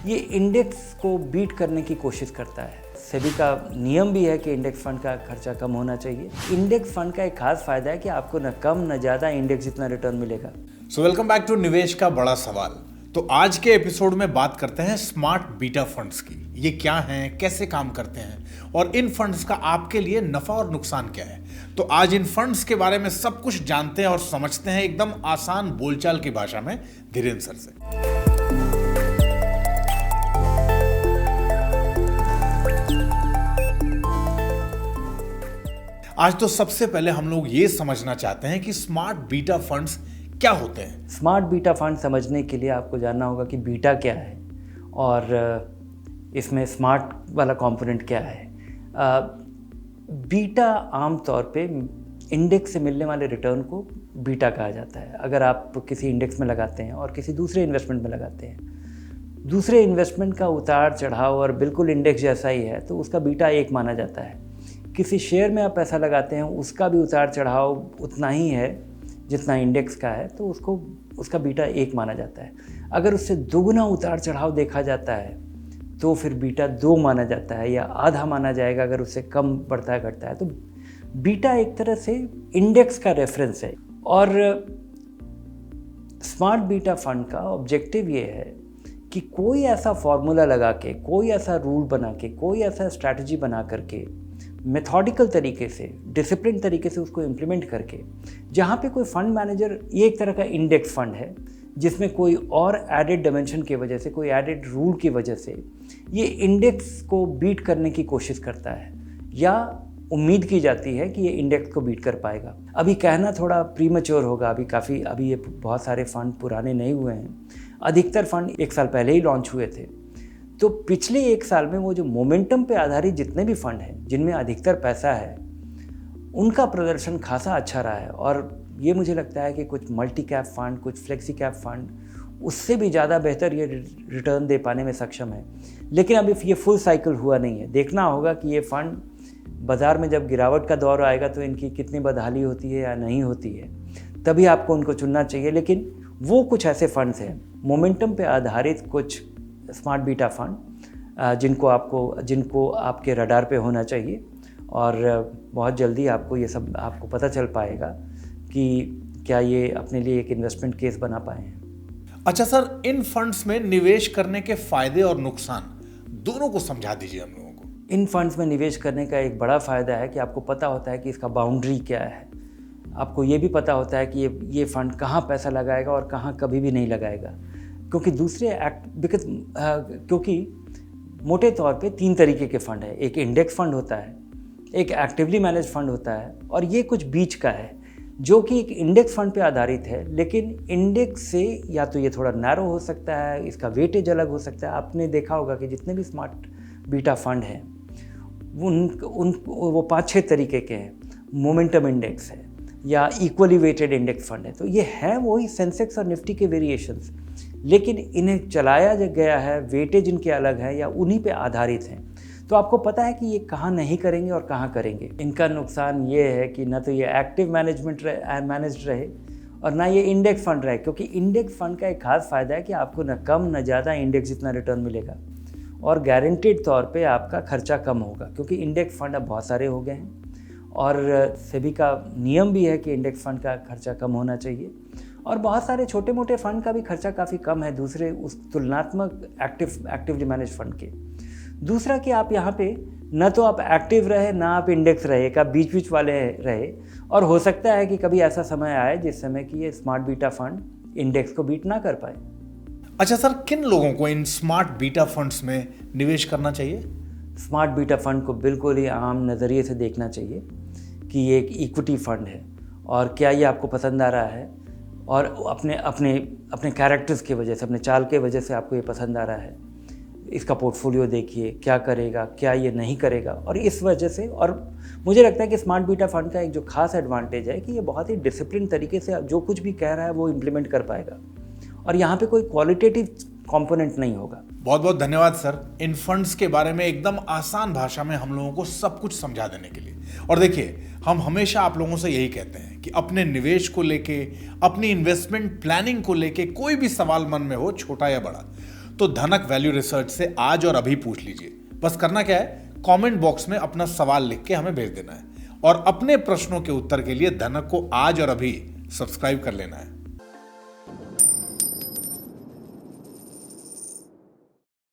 ये इंडेक्स को बीट करने की कोशिश करता है। सेबी का नियम भी है कि इंडेक्स फंड का खर्चा कम होना चाहिए। इंडेक्स फंड का एक खास फायदा है कि आपको न कम न ज़्यादा इंडेक्स जितना रिटर्न मिलेगा। सो वेलकम बैक टू निवेश का बड़ा सवाल। तो आज के एपिसोड में बात करते हैं स्मार्ट बीटा फंड्स की। ये क्या हैं, कैसे काम करते हैं और इन फंड्स का आपके लिए नफा और नुकसान क्या है। तो आज इन फंड्स के बारे में सब कुछ जानते हैं और समझते हैं एकदम आसान बोलचाल की भाषा में धीरेन्द्र सर से। आज तो सबसे पहले हम लोग ये समझना चाहते हैं कि स्मार्ट बीटा फंड्स क्या होते हैं। स्मार्ट बीटा फंड समझने के लिए आपको जानना होगा कि बीटा क्या है और इसमें स्मार्ट वाला कंपोनेंट क्या है। बीटा आमतौर पे इंडेक्स से मिलने वाले रिटर्न को बीटा कहा जाता है। अगर आप किसी इंडेक्स में लगाते हैं और किसी दूसरे इन्वेस्टमेंट में लगाते हैं, दूसरे इन्वेस्टमेंट का उतार चढ़ाव और बिल्कुल इंडेक्स जैसा ही है तो उसका बीटा 1 माना जाता है। किसी शेयर में आप पैसा लगाते हैं, उसका भी उतार चढ़ाव उतना ही है जितना इंडेक्स का है, तो उसका बीटा 1 माना जाता है। अगर उससे दुगना उतार चढ़ाव देखा जाता है तो फिर बीटा 2 माना जाता है या आधा माना जाएगा अगर उससे कम बढ़ता घटता है। तो बीटा एक तरह से इंडेक्स का रेफरेंस है। और स्मार्ट बीटा फंड का ऑब्जेक्टिव ये है कि कोई ऐसा फॉर्मूला लगा के, कोई ऐसा रूल बना के, कोई ऐसा स्ट्रैटेजी बना करके, मेथोडिकल तरीके से, डिसिप्लिन तरीके से उसको इम्प्लीमेंट करके, जहाँ पे कोई फंड मैनेजर, ये एक तरह का इंडेक्स फंड है जिसमें कोई और एडेड डायमेंशन की वजह से, कोई एडेड रूल की वजह से ये इंडेक्स को बीट करने की कोशिश करता है या उम्मीद की जाती है कि ये इंडेक्स को बीट कर पाएगा। अभी कहना थोड़ा प्रीमैच्योर होगा, अभी ये बहुत सारे फंड पुराने नहीं हुए हैं। अधिकतर फंड 1 साल पहले ही लॉन्च हुए थे। तो पिछले 1 साल में वो जो मोमेंटम पे आधारित जितने भी फंड हैं जिनमें अधिकतर पैसा है, उनका प्रदर्शन खासा अच्छा रहा है। और ये मुझे लगता है कि कुछ मल्टी कैप फंड, कुछ फ्लेक्सी कैप फंड उससे भी ज़्यादा बेहतर ये रिटर्न दे पाने में सक्षम है। लेकिन अभी ये फुल साइकिल हुआ नहीं है। देखना होगा कि ये फंड बाज़ार में जब गिरावट का दौर आएगा तो इनकी कितनी बदहाली होती है या नहीं होती है, तभी आपको उनको चुनना चाहिए। लेकिन वो कुछ ऐसे फंड्स हैं मोमेंटम पे आधारित, कुछ स्मार्ट बीटा फंड जिनको आपके रडार पे होना चाहिए और बहुत जल्दी आपको ये सब आपको पता चल पाएगा कि क्या ये अपने लिए एक इन्वेस्टमेंट केस बना पाए हैं। अच्छा सर, इन फंड्स में निवेश करने के फायदे और नुकसान दोनों को समझा दीजिए हम लोगों को। इन फंड्स में निवेश करने का एक बड़ा फ़ायदा है कि आपको पता होता है कि इसका बाउंड्री क्या है। आपको ये भी पता होता है कि ये फंड कहाँ पैसा लगाएगा और कहाँ कभी भी नहीं लगाएगा। क्योंकि मोटे तौर पे 3 तरीके के फंड है। एक इंडेक्स फंड होता है, एक एक्टिवली मैनेज फंड होता है और ये कुछ बीच का है जो कि एक इंडेक्स फंड पे आधारित है। लेकिन इंडेक्स से या तो ये थोड़ा नैरो हो सकता है, इसका वेटेज अलग हो सकता है। आपने देखा होगा कि जितने भी स्मार्ट बीटा फंड हैं वो 5-6 तरीके के हैं। मोमेंटम इंडेक्स है या इक्वली वेटेड इंडेक्स फंड है। तो ये है वही सेंसेक्स और निफ्टी के वेरिएशंस, लेकिन इन्हें चलाया गया है, वेटेज इनके अलग है या उन्हीं पे आधारित हैं। तो आपको पता है कि ये कहाँ नहीं करेंगे और कहाँ करेंगे। इनका नुकसान ये है कि ना तो ये एक्टिव मैनेज्ड रहे और ना ये इंडेक्स फंड रहे, क्योंकि इंडेक्स फंड का एक खास फायदा है कि आपको न कम न ज़्यादा इंडेक्स जितना रिटर्न मिलेगा और गारंटीड तौर पे आपका खर्चा कम होगा, क्योंकि इंडेक्स फंड अब बहुत सारे हो गए हैं और सेबी का नियम भी है कि इंडेक्स फंड का खर्चा कम होना चाहिए। और बहुत सारे छोटे मोटे फंड का भी खर्चा काफ़ी कम है दूसरे उस तुलनात्मक एक्टिवली मैनेज फंड के। दूसरा कि आप यहाँ पे न तो आप एक्टिव रहे ना आप इंडेक्स रहे, का बीच वाले रहे। और हो सकता है कि कभी ऐसा समय आए जिस समय कि ये स्मार्ट बीटा फंड इंडेक्स को बीट ना कर पाए। अच्छा सर, किन लोगों को इन स्मार्ट बीटा फंड्स में निवेश करना चाहिए? स्मार्ट बीटा फंड को बिल्कुल ही आम नज़रिए से देखना चाहिए कि ये एक इक्विटी फंड है और क्या ये आपको पसंद आ रहा है और अपने कैरेक्टर्स की वजह से, अपने चाल के वजह से आपको ये पसंद आ रहा है। इसका पोर्टफोलियो देखिए, क्या करेगा, क्या ये नहीं करेगा। और इस वजह से, और मुझे लगता है कि स्मार्ट बीटा फंड का एक जो खास एडवांटेज है कि ये बहुत ही डिसिप्लिन तरीके से जो कुछ भी कह रहा है वो इम्प्लीमेंट कर पाएगा और यहाँ पे कोई क्वालिटेटिव कंपोनेंट नहीं होगा। बहुत बहुत धन्यवाद सर, इन फंड्स के बारे में एकदम आसान भाषा में हम लोगों को सब कुछ समझा देने के लिए। और देखिए, हम हमेशा आप लोगों से यही कहते हैं कि अपने निवेश को लेके, अपनी इन्वेस्टमेंट प्लानिंग को लेके कोई भी सवाल मन में हो, छोटा या बड़ा, तो धनक वैल्यू रिसर्च से आज और अभी पूछ लीजिए। बस करना क्या है, कमेंट बॉक्स में अपना सवाल लिख के हमें भेज देना है और अपने प्रश्नों के उत्तर के लिए धनक को आज और अभी सब्सक्राइब कर लेना है।